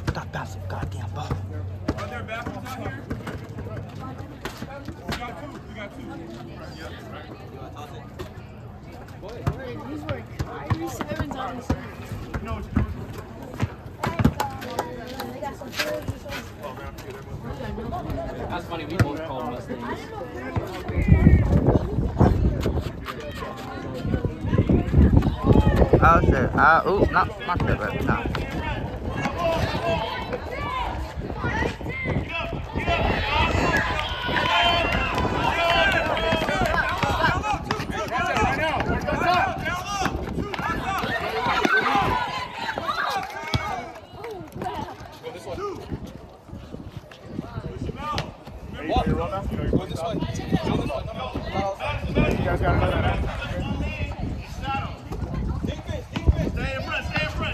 Stop bouncing, goddamn ball. Are there bathrooms out here? We got two. Yep. These were sevens on this. No, it's They got some food. That's funny, we both call Mustangs. Oh shit. Ooh, not shit, but no.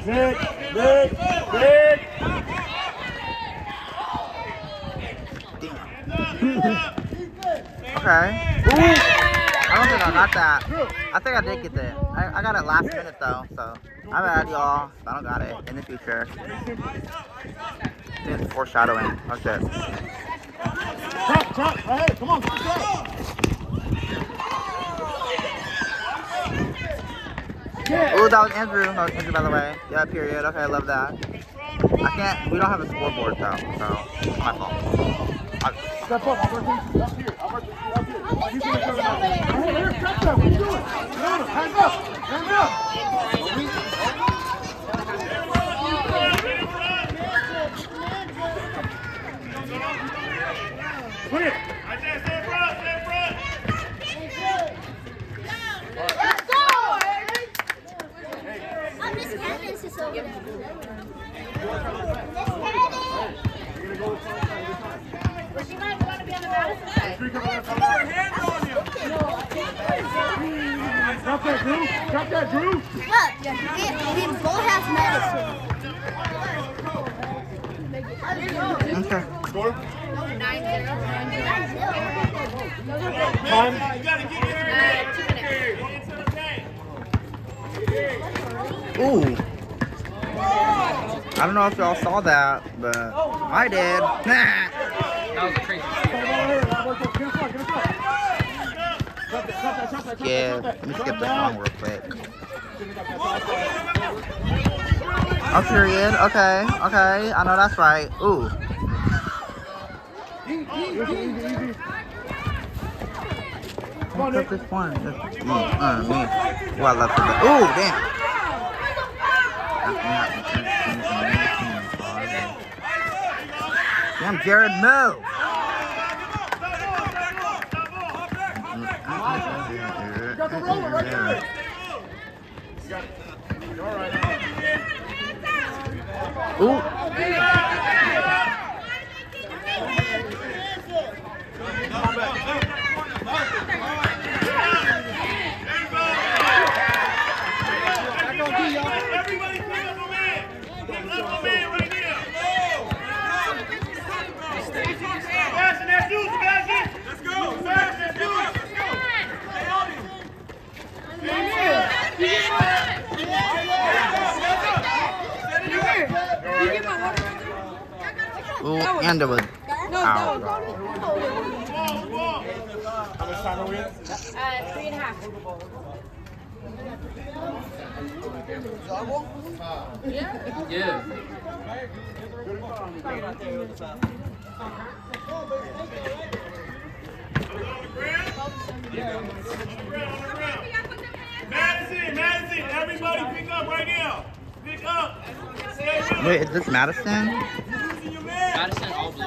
Nick. Okay. Ooh. I don't think I got that. I think I did get that. I got it last minute though, so I'm mad y'all. I don't got it in the future. It's foreshadowing. Oh shit. Trap. Hey, come on, get the trap. Ooh, that was Andrew. That was Andrew, by the way. Yeah, period. Okay, I love that. I can't. We don't have a scoreboard though, so it's my fault. Step up, Albert. Up here. You can make it. Here, step up. What are you doing? Hands up. Put it. I said stay front. Let's go! Miss Candace is over there. Miss Candace! She might want to be on the Madison side. Put your hands on him. Drop that, Drew. Look, we both have Madison. Okay. Score. 9-0. Time. You gotta get into the paint. Ooh. I don't know if y'all saw that, but I did. That was a crazy Yeah, let me skip the song real quick. Oh, period. Okay. I know that's right. Ooh. What's this one? Me. Well, I love it. Ooh, damn. Damn, Jared, move. Got the roller right there. Ooh. Everybody pick up a man. Pick up a man right now. Sebastian, that's you, Sebastian. Let's go. Sebastian, that's you. Let's go. Stay on him. Ooh, and it was out. How much time are we in? 3.5. Yeah. Madison, everybody pick up right now. Pick up. Wait, is this Madison? Madison, all blue.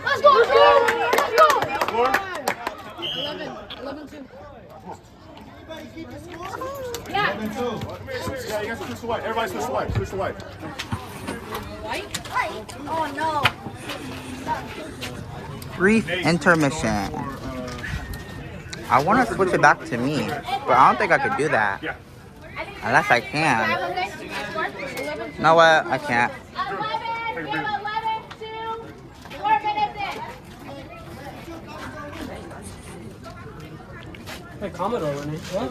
Let's go, let's go! 11-2. Yeah. Yeah, you guys switch the white. Everybody switch the white. Switch the white. White? Oh no. Brief intermission. I want to switch it back to me, but I don't think I could do that. Yeah. Unless I can. You know what? I can't. 11, 2, 4 minutes in. Like Commodore, wasn't it? What?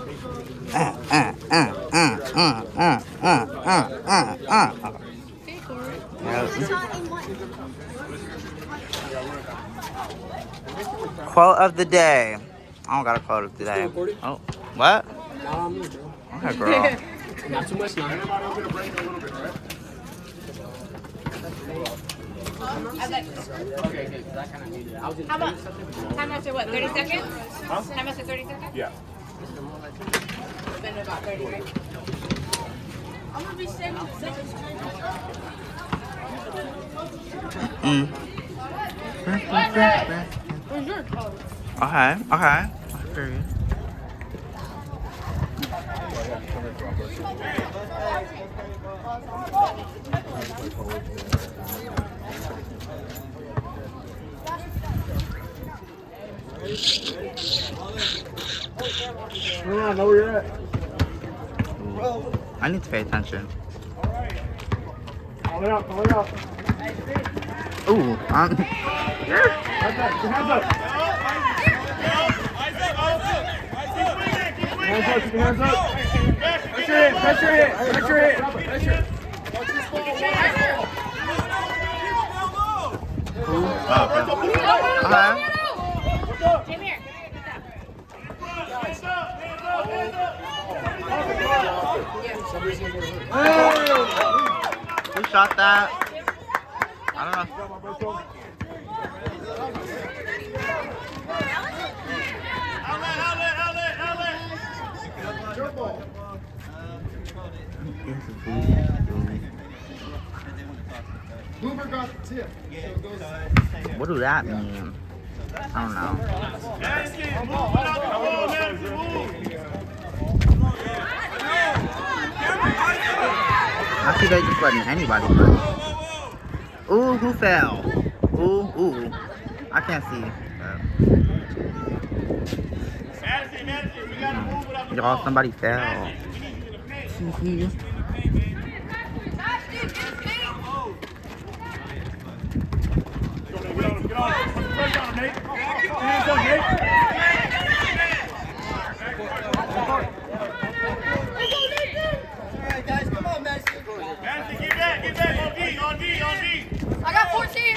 Quote of the day. I don't got a quote of the day. Oh, what? Okay, girl. Not too much now. Okay, good, because I kind of needed it. I was How much? Time after what? 30 seconds? Huh? Time after 30 seconds? Yeah. It's been about 30, right? I'm gonna be saving seconds. Where's your code? Okay. Period. I know where you're at. I need to pay attention. Call it out, call it out. Ooh, Hands up, hands up. Hands up, keep your hands up. Press your hit, press your hit. Okay. Come here. Who shot that? I don't know. Hoover got the tip. What do that mean? I don't know. I see they just letting anybody play. Ooh, who fell? Ooh. I can't see. Y'all, somebody fell. Alright guys, come on, Madison. Madison, get back, on D. I got 14.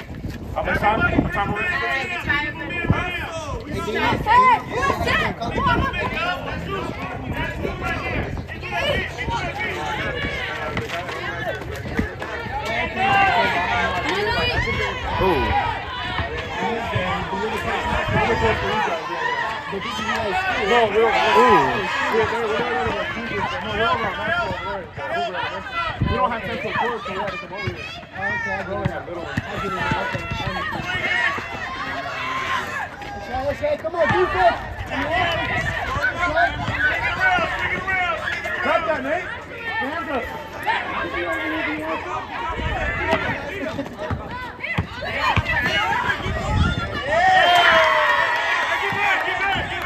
How much time? What time are we Set. Come on. Ooh. We don't have central court, so we have to come over here. Okay, we only have little ones. Let's go. Come on, defense. Cut that, Nate. Hands up.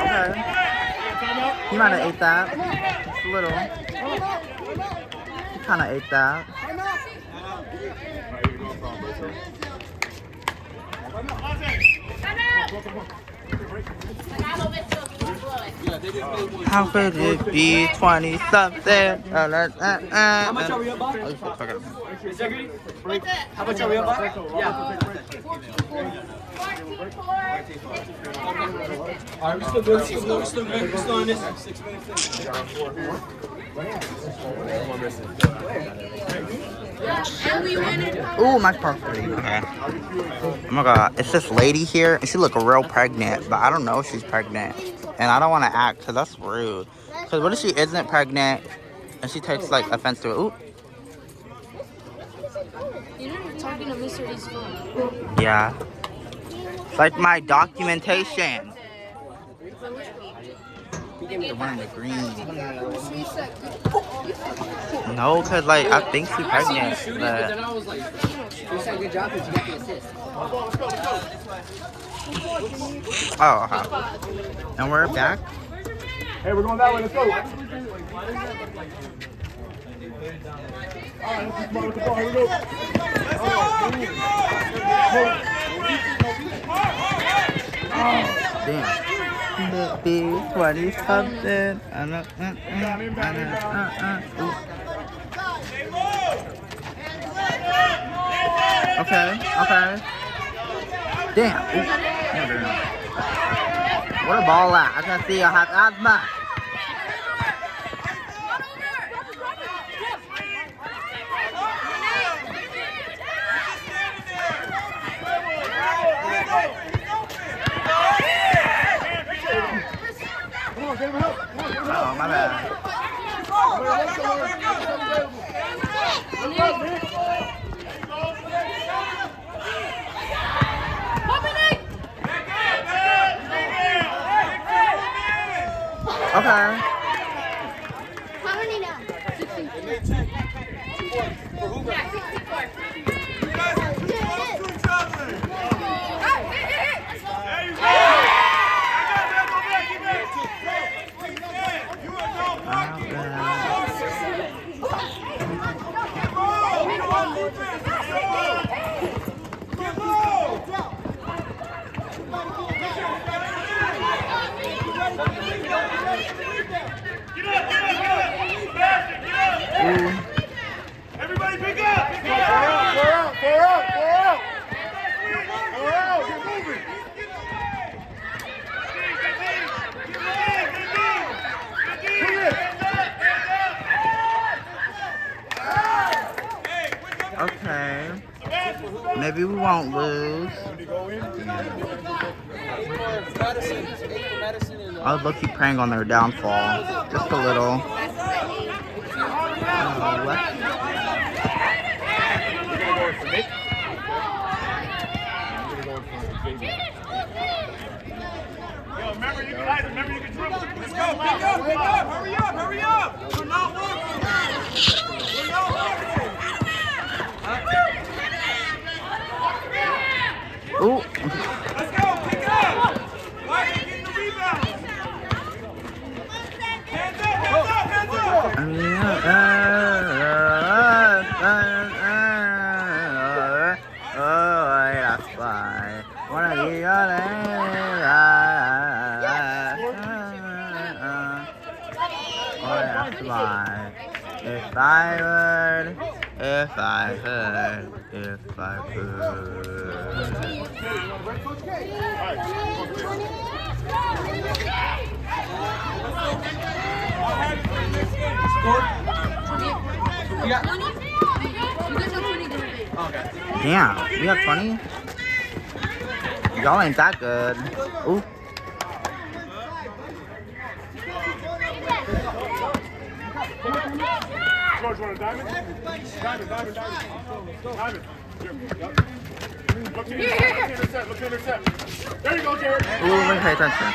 Okay. He might have ate that. Just a little. He kind of ate that. How could it be 20-something? How much are we up by? How much are we up by? Yeah. Alright, we still good. We're still on this. 6 minutes. Ooh, my perfect. Okay. Oh my god, it's this lady here, and she look real pregnant, but I don't know if she's pregnant. And I don't want to act, because that's rude. Because what if she isn't pregnant, and she takes, like, offense to it? Ooh. You're not talking to Mr. East phone. Yeah. It's like my documentation. The one in the green. No, because, like, I think she's pregnant. But But... then I was like, you said good job because you got the assist. Oh, okay. And we're back. Hey, we're going that way. Let's go. Alright, let's come on with the ball. Here we go. Damn. it be 20 something? Okay, okay. Damn. Where the ball at? I can see a hot asthma. Oh, my bad. Okay. How many now? 16. For Hoover. Yeah, 64. Everybody pick up! Pick up! Four out! Four out! Four out! Four out! Get moving! Okay. Maybe we won't lose. I was low-key praying on their downfall. Just a little. Remember you can dribble. Let's go, pick up, hurry up, hurry up. We're not walking. We're not walking. Ooh. Let's go, pick up. Why are you getting the rebound? Hands up, hands up, Oh, that's fine. Wanna be your oh, that's fine. If I would, if I could, if I could. You got 20? You guys have 20 to repeat. okay. Damn, we have 20? Y'all ain't that good. Ooh. George, want a diamond? Diamond. Diamond. Look to intercept, look to intercept. There you go, Jared. Ooh, let me pay attention.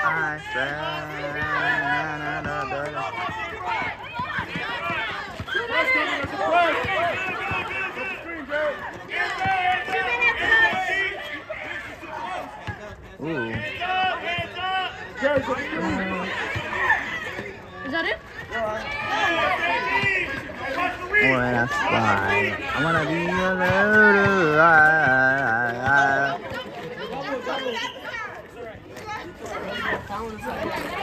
Come on, Jared! I said, ooh. Is that it? Boy, that's fine. I wanna be a little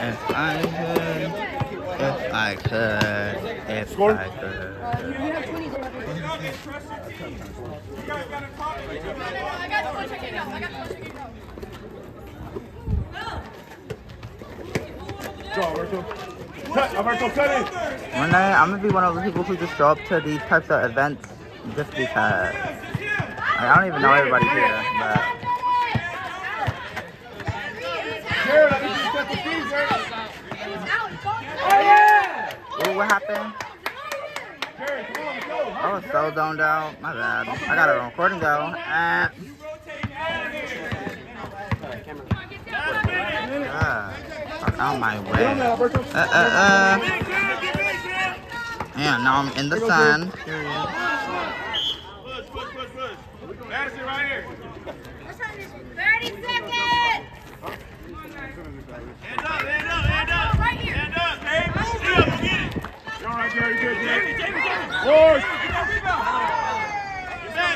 if I could, if I could, if I could. You have 20 to repeat. I got the one checking out. Alberto, cut in. One day, I'm gonna be one of the people who just show up to these types of events just because. I don't even know everybody here, but. Jared, I think you set the speed, Jared. Ooh, what happened? Jared, come on, let's go. I was so zoned out. My bad. I got a recording though. I found my way. Yeah, now I'm in the sun. Push. Madison, right here. 30 seconds! Hand up. Right here. Hand up, Dave. Get it. You're all right, Jerry. Good, Jerry. Boys.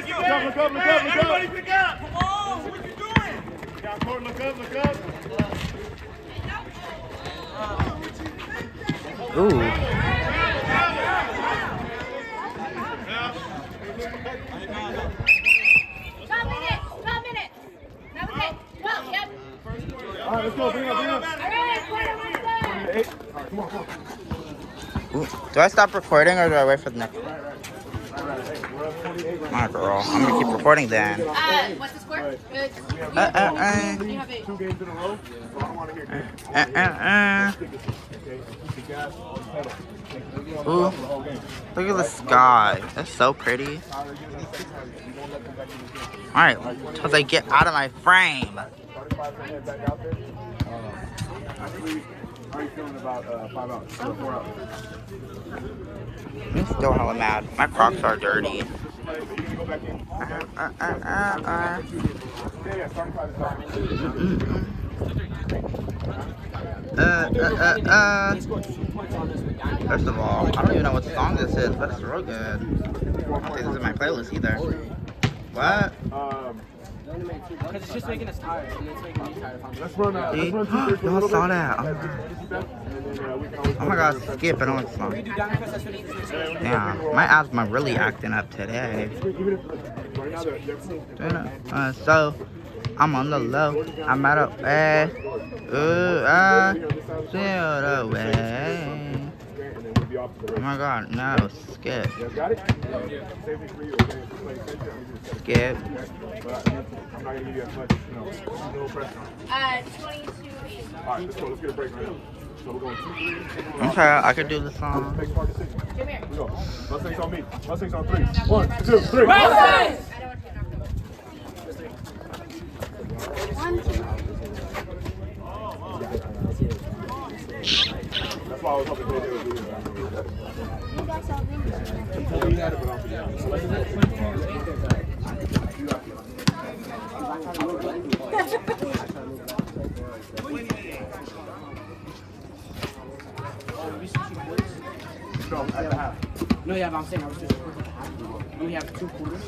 Look up. Everybody pick up. Come on. What you doing? Down court, look up. Ooh. All right, let's go. Bring up. Ooh. Do I stop recording or do I wait for the next one? My girl. I'm gonna keep recording then. What's the score? Two games in a row. So I don't want to hear Ooh. Look at the sky. That's so pretty. Alright, till they get out of my frame. How are you feeling about 5 out? 4 out? I'm still hella mad. My Crocs are dirty. First of all, I don't even know what song this is, but it's real good. I don't think this is in my playlist either. What? Because it's just making us tired, and it's making me tired. Let's run Y'all saw that. Oh my god, skip. I don't like the song. Yeah, my asthma really acting up today. So, I'm on the low. I'm out of way. Sail away. Oh my god, no, skip. Skip. I'm not gonna give you as much, no pressure. 22. All right, let's go. Let's get a break right now. So we're going 2-3. Okay, I could do the song. Come here. We go. Mustangs on me. Mustangs on 3. 1, 2, 3. Mustangs! That's why I was hoping they would do it. No, yeah, but I'm saying I was just at the half. And we have 2 quarters.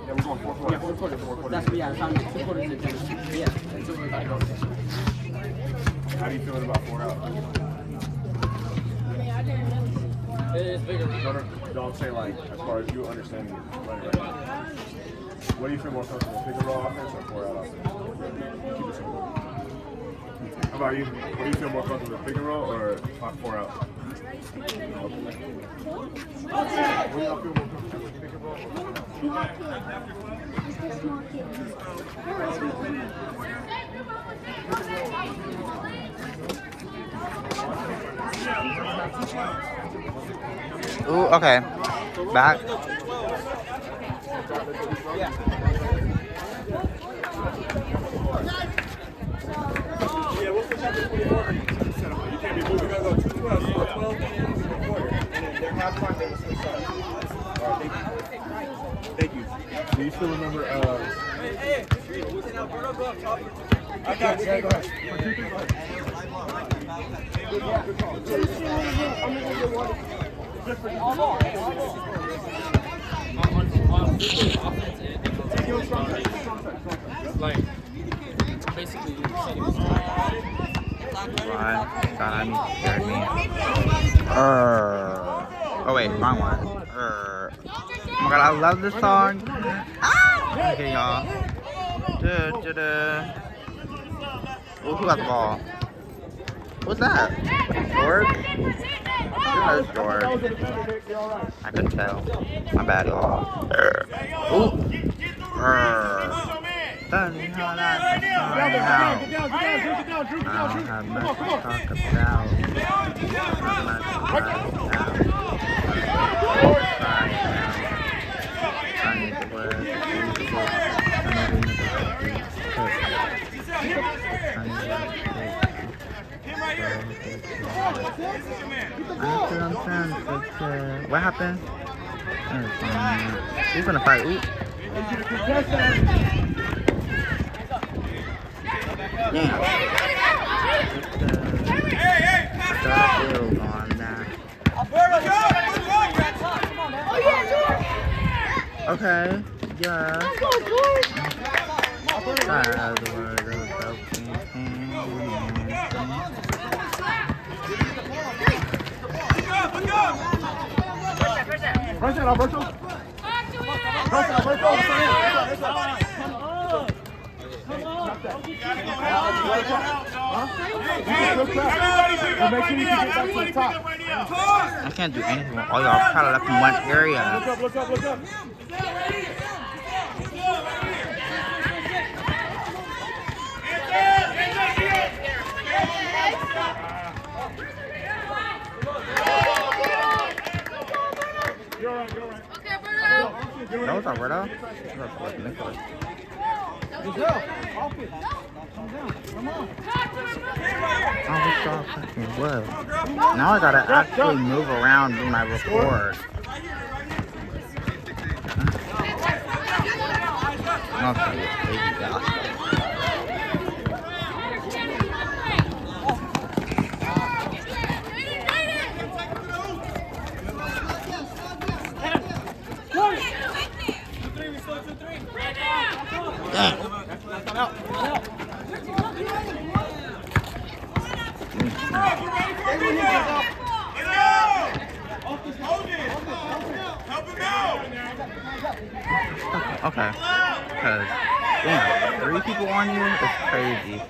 Yeah, we're going 4 quarters. Yeah, 4 quarters. That's what, yeah, so I'm 2 quarters in tennis. Yeah, that's what we're about to go. How do you feel about 4 out? It is bigger. Don't say like, as far as you understanding it. What do you feel more comfortable, pick and roll offense or 4 out offense? Keep it simple. How about you? What do you feel more comfortable, pick and roll or 4 out? What do y'all feel more comfortable, pick and roll Ooh, okay. Back. Yeah, we'll switch out to 24. You can't be moving. We're going to go 2-12, 12 games in the quarter. And then they're halftime, they will switch sides. All right, thank you. Do you still remember? Hey, I got you. Go ahead. Good call. I'm going to get one. Just for you. Like, basically, you're setting us God, you scared me. Oh wait, wrong one. Oh my god, I love this song. Okay, y'all. Ooh, who got the ball? Who's that? George? Who knows George? I couldn't tell. My bad, y'all. Ooh. Funny how that's going out. I don't have much to talk about. I need to work. What happened? He's gonna fight. Ooh. Yeah. Build on that. Okay. yeah. Press it, Alberto. Press it, Alberto. I can't do anything with all y'all piled up in one area. Look up. You're all right. Okay, Bruno. That was Alberto? That was like Nicholas. Oh, we saw fucking wood. Now I gotta actually move around when I record. Okay, baby gospel. Okay. Because, damn, 3 people on you is crazy.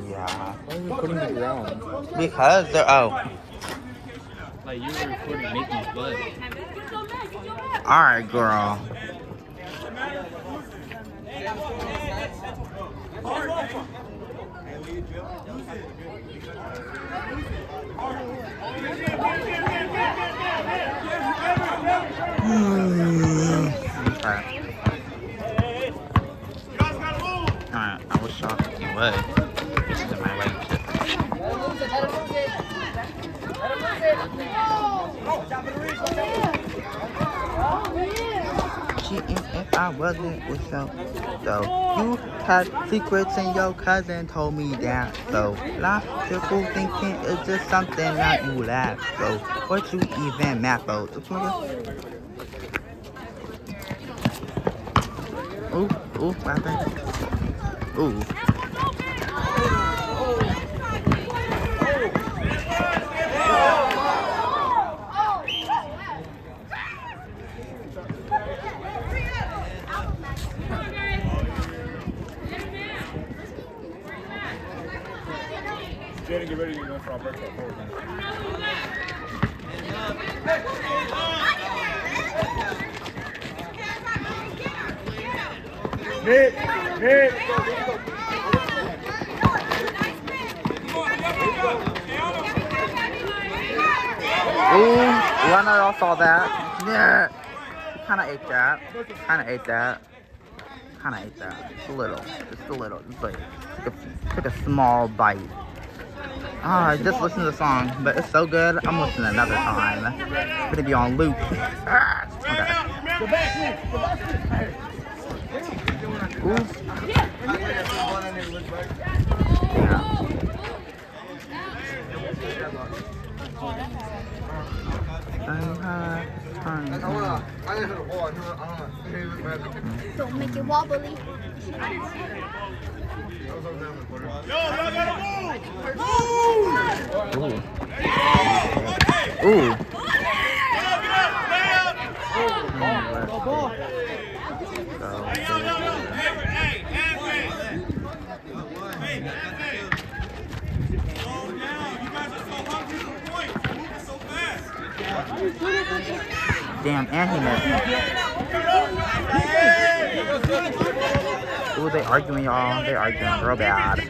Yeah. Why are you recording the ground? Because they're, Like you were recording Nathan's butt. Alright, girl. Okay. Alright, I was shocked you would. This is in my way. Cheating if I wasn't with you. So you had secrets and your cousin told me that. So logical thinking is just something that you laugh. So what you even map out? Ooh, what happened? Ooh. Jaden, get ready to go for Alberto. Nick. Ooh, I know y'all saw that. Yeah. Kinda ate that. Just a little. Just like took a small bite. I just listened to the song, but it's so good. I'm listening another time. It's gonna be on loop. Okay. Ooh. Don't make it wobbly. Ooh. Damn, and he missed. Ooh, they arguing, y'all. They arguing real bad.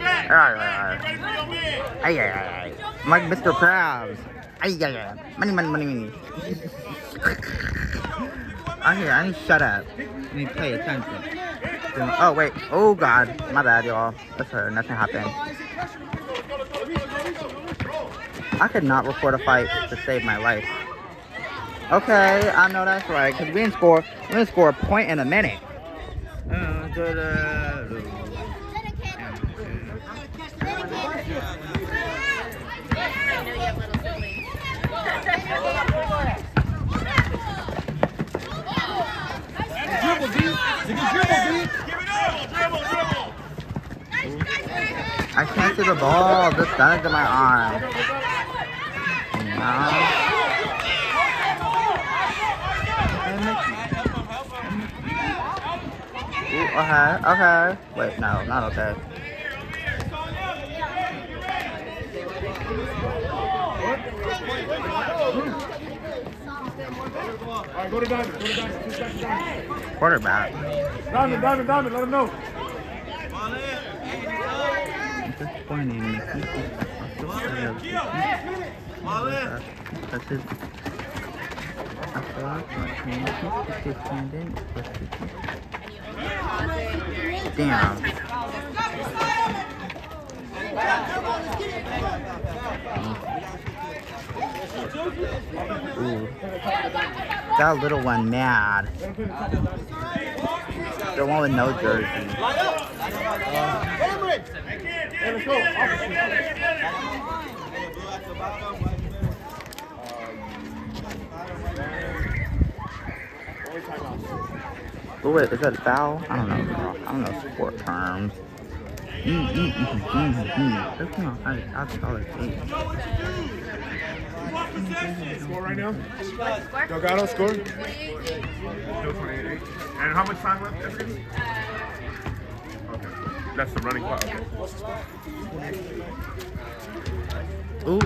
Ay. I'm like Mr. Krabs. Ay. Money. I need to shut up. I need to pay attention. Oh, wait. Oh, God. My bad, y'all. That's her. Nothing happened. I could not record a fight to save my life. Okay, I know that's right. Cause we didn't score a point in a minute. Dribble, D. You can dribble, D. I can't see the ball. This gun is in my arm. No. Ooh, okay. Wait, no, not okay. All right, go to Diamond. 2 seconds, Diamond. Quarterback. Diamond, let him know. Disappointing. That's his. Damn. Ooh. That little one mad. The one with no jersey. Hey, let's go. Oh wait, is that a foul? I don't know sport terms. I'll call it Score right now? Delgado, score? Still 28. And how much time left? Okay. That's the running clock. Okay. Ooh.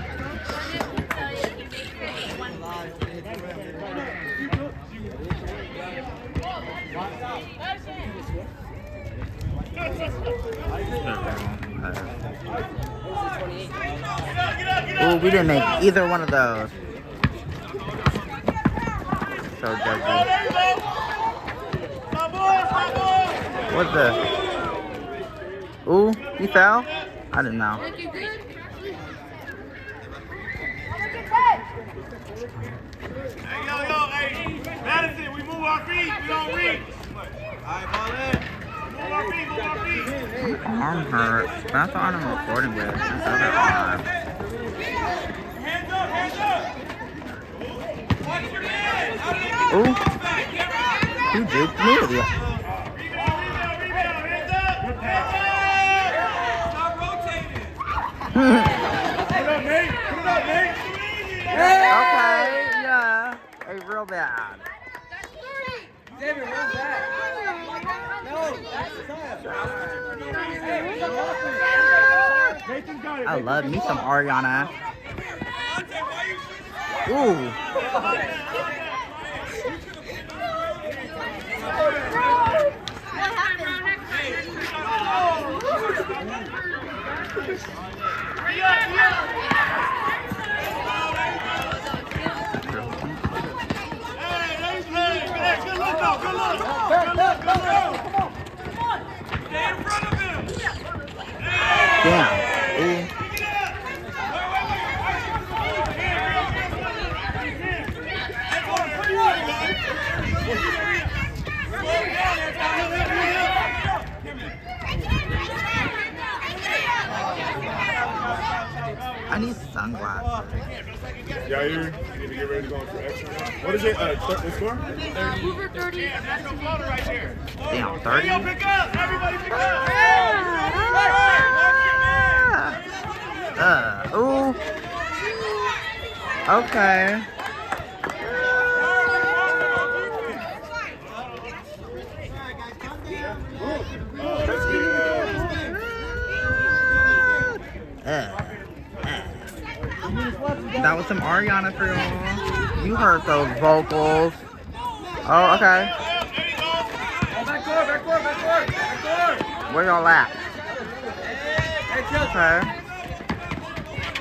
Ooh, we didn't make either one of those. So deadly. What's this? Ooh, he fell? I didn't know. Look, you good? Hey, Madison, we move our feet, we don't reach. Alright, ball in. Move our feet. My arm hurts. That's the arm I'm recording with. This other arm. Hands up. Watch your head. Ooh. Who juked me? Rebound, hands up. Stop rotating. Put it up, Nate. Okay, yeah. Hey, real bad. David, where's that? No, that's Nathan's got it. I love me some Ariana. Ooh. Damn. Ooh. I need sunglasses. Yeah, you need to get ready to go for extra. What is it? The score? Hoover 30. Damn, 30? Pick up! Everybody pick up! Ooh. Okay. That was some Ariana for y'all. You heard those vocals. Oh, okay. Backcourt! Where y'all at? Okay.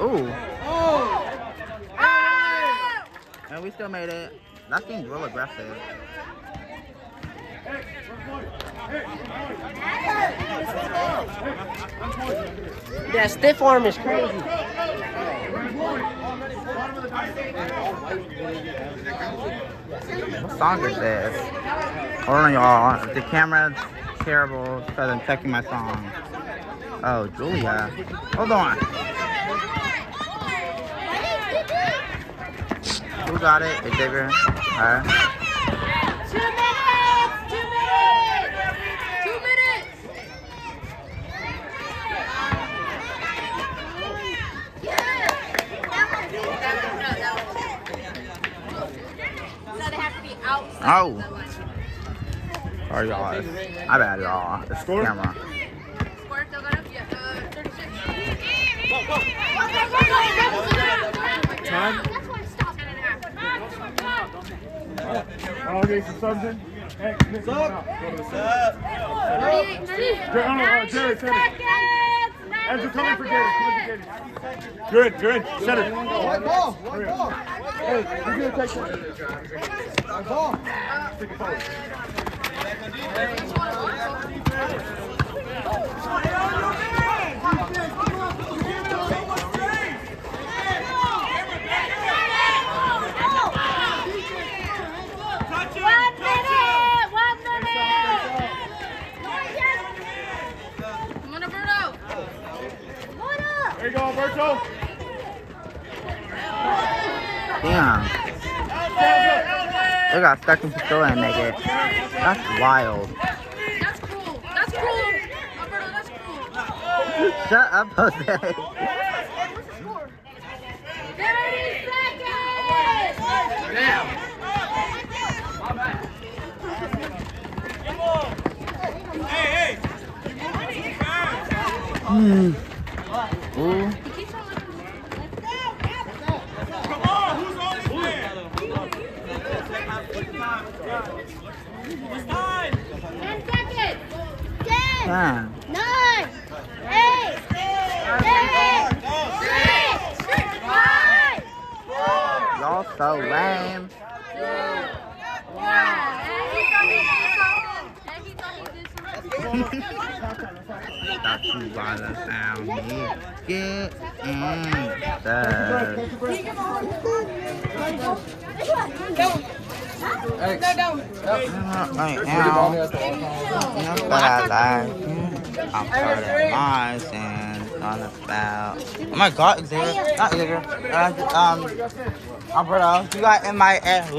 Ooh. And we still made it. That seems real aggressive. That stiff arm is crazy. What song is this? Hold on, y'all. The camera's terrible because I'm checking my song. Oh, Julia. Hold on. Who got it? Xavier? Her? 2 minutes! 2 minutes! 2 minutes! So they have to be outside. Oh. Sorry, y'all. My bad, y'all. It's the camera. Score still got up? Yeah, 36. Time? That's why I stopped. 10.5. I'll get some subs in. Hey, Nick, come on out. Go to the center. 38. Jared, center. Andrew, come in for Jared. Good. Center. White ball. Hurry up. Hey, who's going to take that? White ball. Stick it forward. There you go, Alberto. Damn. They got seconds to still and make it. That's wild. That's cool. That's cool. Alberto, that's cool. Shut up, Jose. 30 seconds. Ooh. Yeah. 9, 8, 7, 6, 5, 4, Y'all so lame. 2, 1. That's too violent sound. Get in the right now. That's what I like. I'm part of Madison. On about. Oh my God, Xavier. Not Xavier. Alberto, you got in my ass.